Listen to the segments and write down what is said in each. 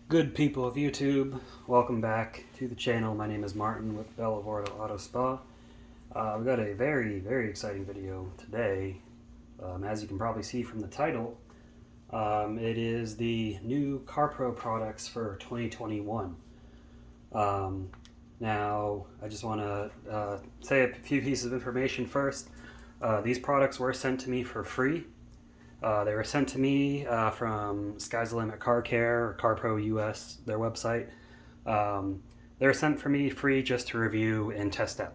Good people of YouTube, welcome back to the channel. My name is Martin with Bellivordo Auto Spa. We've got a very exciting video today. As you can probably see from the title, it is the new Carpro products for 2021. Now, I just want to say a few pieces of information first. These products were sent to me for free. They were sent to me from Sky's the Limit Car Care or Carpro US, their website. They were sent for me free just to review and test out.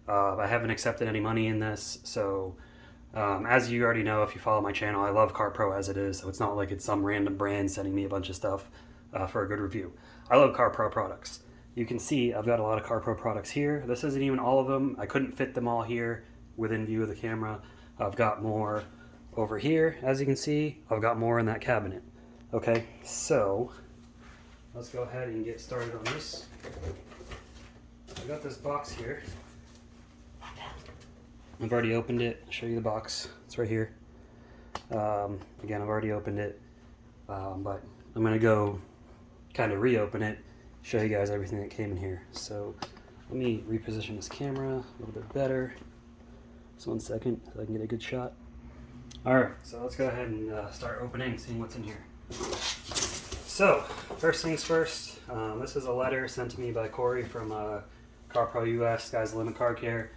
I haven't accepted any money in this, so as you already know if you follow my channel, I love Carpro as it is, so it's not like it's some random brand sending me a bunch of stuff for a good review. I love Carpro products. You can see I've got a lot of Carpro products here. This isn't even all of them. I couldn't fit them all here within view of the camera. I've got more over here, as you can see. I've got more in that cabinet. Okay, so let's go ahead and get started on this. I've got this box here. I've already opened it. I'll show you the box. It's right here. Again, I've already opened it, but I'm going to go kind of reopen it, show you guys everything that came in here. So let me reposition this camera a little bit better. Just 1 second so I can get a good shot. Alright, so let's go ahead and start opening, seeing what's in here. So, first things first, this is a letter sent to me by Corey from Carpro US, Sky's the Limit Car Care.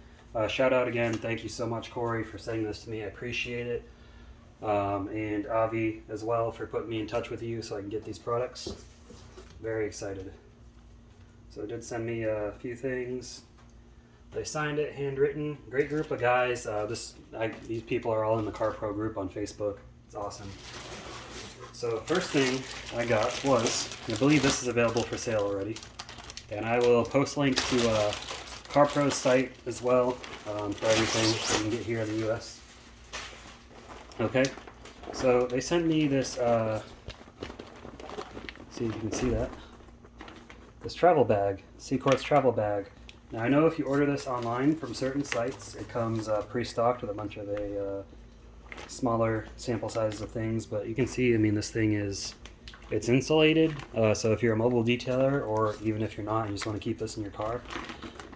Shout out again, thank you so much, Corey, for sending this to me. I appreciate it. And Avi as well for putting me in touch with you so I can get these products. Very excited. So it did send me a few things. They signed it, handwritten. Great group of guys. These people are all in the Carpro group on Facebook. It's awesome. So first thing I got was, I believe this is available for sale already, and I will post links to Carpro's site as well for everything that you can get here in the US. Okay, so they sent me this, see if you can see that, this travel bag, Seacort's travel bag. Now I know if you order this online from certain sites, it comes pre-stocked with a bunch of smaller sample sizes of things, but you can see, I mean, this thing it's insulated, so if you're a mobile detailer, or even if you're not and you just want to keep this in your car,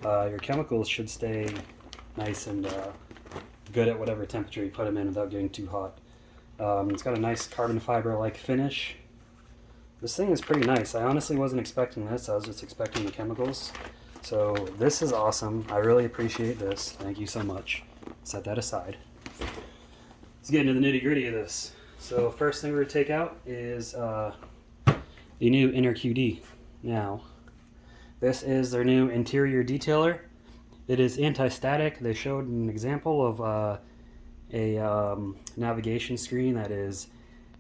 your chemicals should stay nice and good at whatever temperature you put them in without getting too hot. It's got a nice carbon fiber-like finish. This thing is pretty nice. I honestly wasn't expecting this, I was just expecting the chemicals. So this is awesome. I really appreciate this. Thank you so much. Set that aside. Let's get into the nitty-gritty of this. So first thing we're going to take out is the new innerqd. Now, this is their new interior detailer. It is anti-static. They showed an example of a navigation screen that is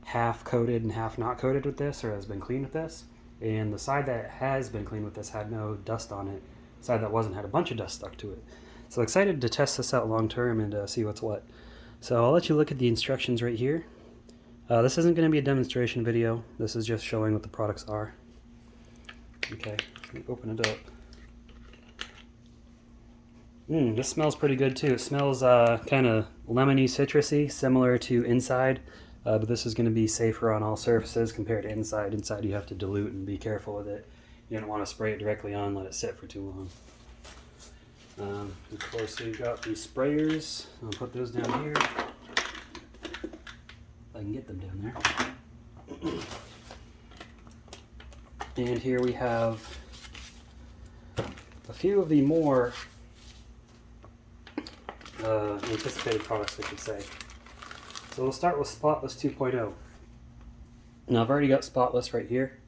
half coated and half not coated with this, or has been cleaned with this. And the side that has been cleaned with this had no dust on it. The side that wasn't had a bunch of dust stuck to it. So excited to test this out long term and see what's what. So I'll let you look at the instructions right here. This isn't going to be a demonstration video. This is just showing what the products are. Okay, let me open it up. This smells pretty good too. It smells kind of lemony, citrusy, similar to inside. But this is going to be safer on all surfaces compared to inside. Inside you have to dilute and be careful with it. You don't want to spray it directly on, let it sit for too long. Of course we've got these sprayers. I'll put those down here. If I can get them down there. And here we have a few of the more anticipated products, I should say. So we'll start with Spotless 2.0. Now I've already got Spotless right here.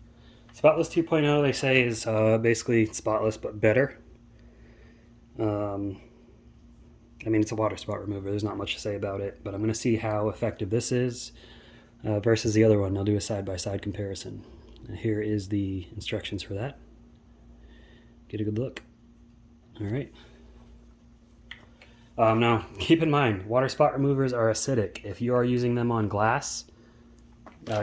Spotless 2.0 they say is basically spotless but better. I mean, it's a water spot remover. There's not much to say about it, but I'm going to see how effective this is versus the other one. I'll do a side-by-side comparison. And here is the instructions for that. Get a good look. All right. Now, keep in mind, water spot removers are acidic. If you are using them on glass,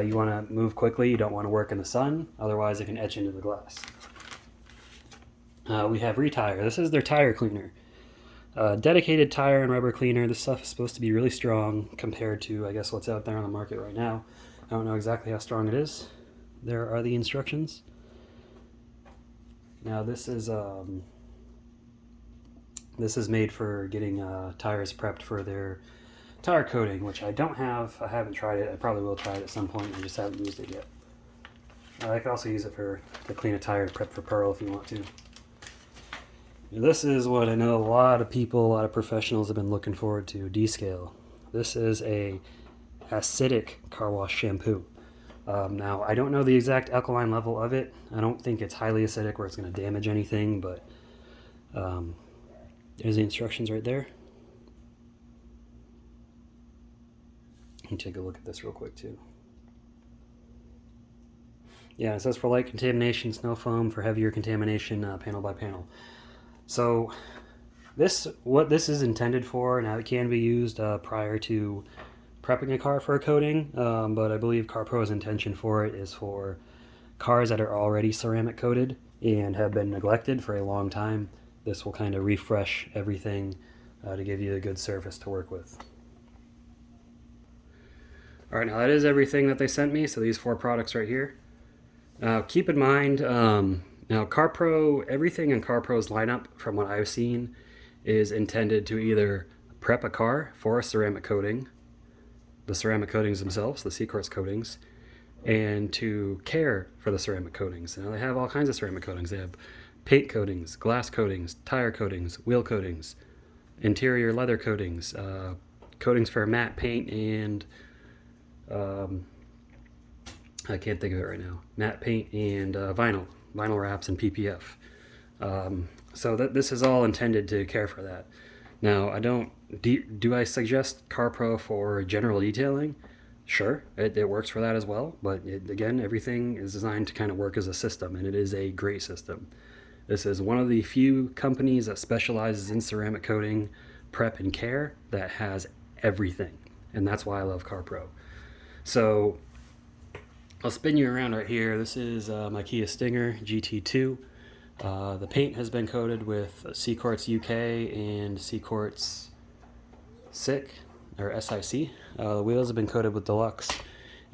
you want to move quickly. You don't want to work in the sun, otherwise it can etch into the glass. We have retyre. This is their tire cleaner. Dedicated tire and rubber cleaner. This stuff is supposed to be really strong compared to, I guess, what's out there on the market right now. I don't know exactly how strong it is, there are the instructions. Now this is made for getting tires prepped for their tire coating, which I don't have. I haven't tried it. I probably will try it at some point. I just haven't used it yet. I can also use it to clean a tire, prep for Pearl if you want to. This is what I know a lot of people, a lot of professionals have been looking forward to, descale. This is a acidic car wash shampoo. Now, I don't know the exact alkaline level of it. I don't think it's highly acidic where it's going to damage anything, but there's the instructions right there. Let me take a look at this real quick too. Yeah, it says for light contamination, snow foam; for heavier contamination, panel by panel. So what this is intended for, now it can be used prior to prepping a car for a coating, but I believe Carpro's intention for it is for cars that are already ceramic coated and have been neglected for a long time. This will kind of refresh everything to give you a good surface to work with. Alright, now that is everything that they sent me, so these 4 products right here. Keep in mind, now Carpro, everything in Carpro's lineup from what I've seen is intended to either prep a car for a ceramic coating, the ceramic coatings themselves, the C-Quartz coatings, and to care for the ceramic coatings. Now they have all kinds of ceramic coatings. They have paint coatings, glass coatings, tire coatings, wheel coatings, interior leather coatings, coatings for matte paint and I can't think of it right now. Matte paint and vinyl wraps and PPF. So this is all intended to care for that. Now, do I suggest Carpro for general detailing? Sure, it works for that as well, but again, everything is designed to kind of work as a system, and it is a great system. This is one of the few companies that specializes in ceramic coating, prep, and care that has everything, and that's why I love Carpro. So I'll spin you around right here. This is my Kia Stinger GT2. The paint has been coated with C-Quartz UK and C-Quartz SIC. The wheels have been coated with Deluxe,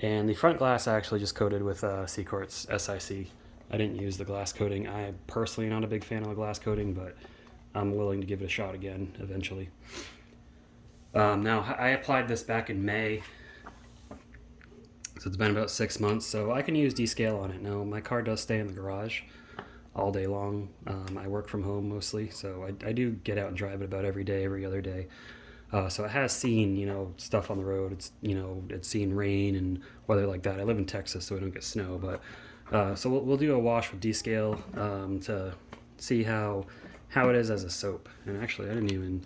and the front glass I actually just coated with C-Quartz SIC. I didn't use the glass coating. I personally am not a big fan of the glass coating, but I'm willing to give it a shot again eventually. Now, I applied this back in May, so it's been about 6 months, so I can use descale on it. Now, my car does stay in the garage all day long. I work from home mostly, so I do get out and drive it about every day, every other day. So it has seen, stuff on the road. It's seen rain and weather like that. I live in Texas, so we don't get snow, but so we'll do a wash with descale to see how it is as a soap. And actually, I didn't even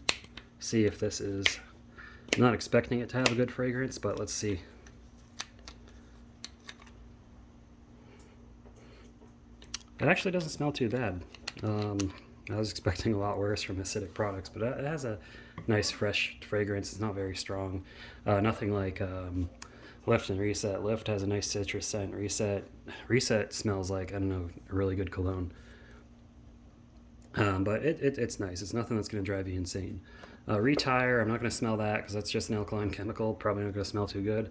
see if this is. I'm not expecting it to have a good fragrance, but let's see. It actually doesn't smell too bad. I was expecting a lot worse from acidic products, but it has a nice fresh fragrance. It's not very strong. Nothing like Lift and Reset. Lift has a nice citrus scent. Reset smells like, I don't know, a really good cologne. But it's nice. It's nothing that's going to drive you insane. Retyre, I'm not going to smell that because that's just an alkaline chemical. Probably not going to smell too good.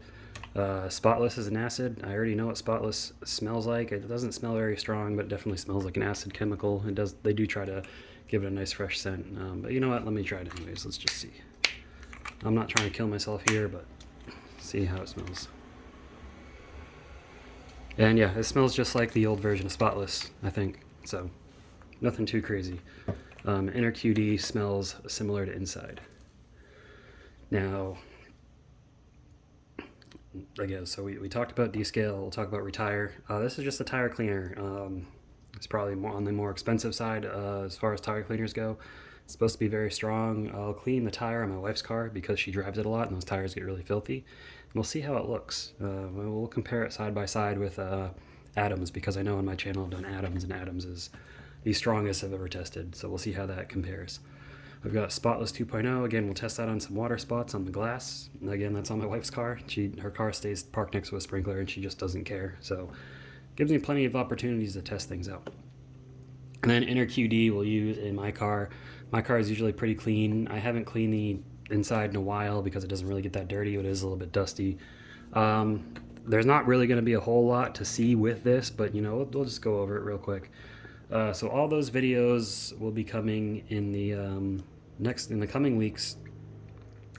Spotless is an acid. I already know what Spotless smells like. It doesn't smell very strong, but it definitely smells like an acid chemical. They do try to give it a nice fresh scent. But you know what? Let me try it anyways. Let's just see. I'm not trying to kill myself here, but see how it smells. And yeah, it smells just like the old version of Spotless, I think. So nothing too crazy. innerqd smells similar to Inside. Now, again, so we talked about descale. We'll talk about retyre. This is just a tire cleaner. It's probably on the more expensive side as far as tire cleaners go. It's supposed to be very strong. I'll clean the tire on my wife's car because she drives it a lot and those tires get really filthy. And we'll see how it looks. We'll compare it side by side with Adams, because I know on my channel I've done Adams, and Adams is the strongest I've ever tested. So we'll see how that compares. I've got Spotless 2.0. Again, we'll test that on some water spots on the glass. And again, that's on my wife's car. Her car stays parked next to a sprinkler and she just doesn't care. So gives me plenty of opportunities to test things out. And then innerqd we'll use in my car. My car is usually pretty clean. I haven't cleaned the inside in a while because it doesn't really get that dirty, but it is a little bit dusty. there's not really going to be a whole lot to see with this, but you know, we'll just go over it real quick. So all those videos will be coming in the in the coming weeks.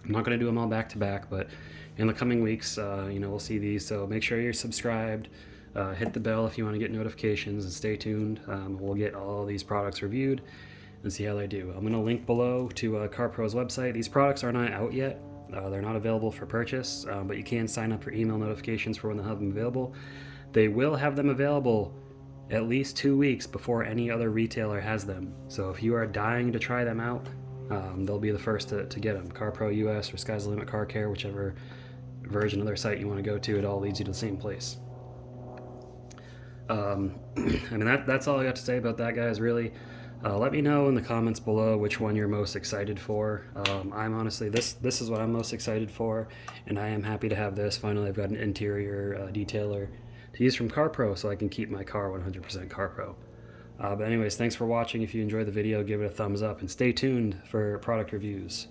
I'm not going to do them all back to back, but in the coming weeks, you know, we'll see these. So make sure you're subscribed. Hit the bell if you want to get notifications, and stay tuned. We'll get all these products reviewed and see how they do. I'm going to link below to Carpro's website. These products are not out yet. They're not available for purchase, but you can sign up for email notifications for when they'll have them available. They will have them available at least 2 weeks before any other retailer has them. So if you are dying to try them out, they'll be the first to get them. Carpro US or Sky's the Limit Car Care, whichever version of their site you want to go to, it all leads you to the same place. I mean, that's all I got to say about that, guys, really. Let me know in the comments below which one you're most excited for. I'm honestly, this is what I'm most excited for, and I am happy to have this. Finally, I've got an interior detailer to use from Carpro, so I can keep my car 100% Carpro. But anyways, thanks for watching. If you enjoyed the video, give it a thumbs up, and stay tuned for product reviews.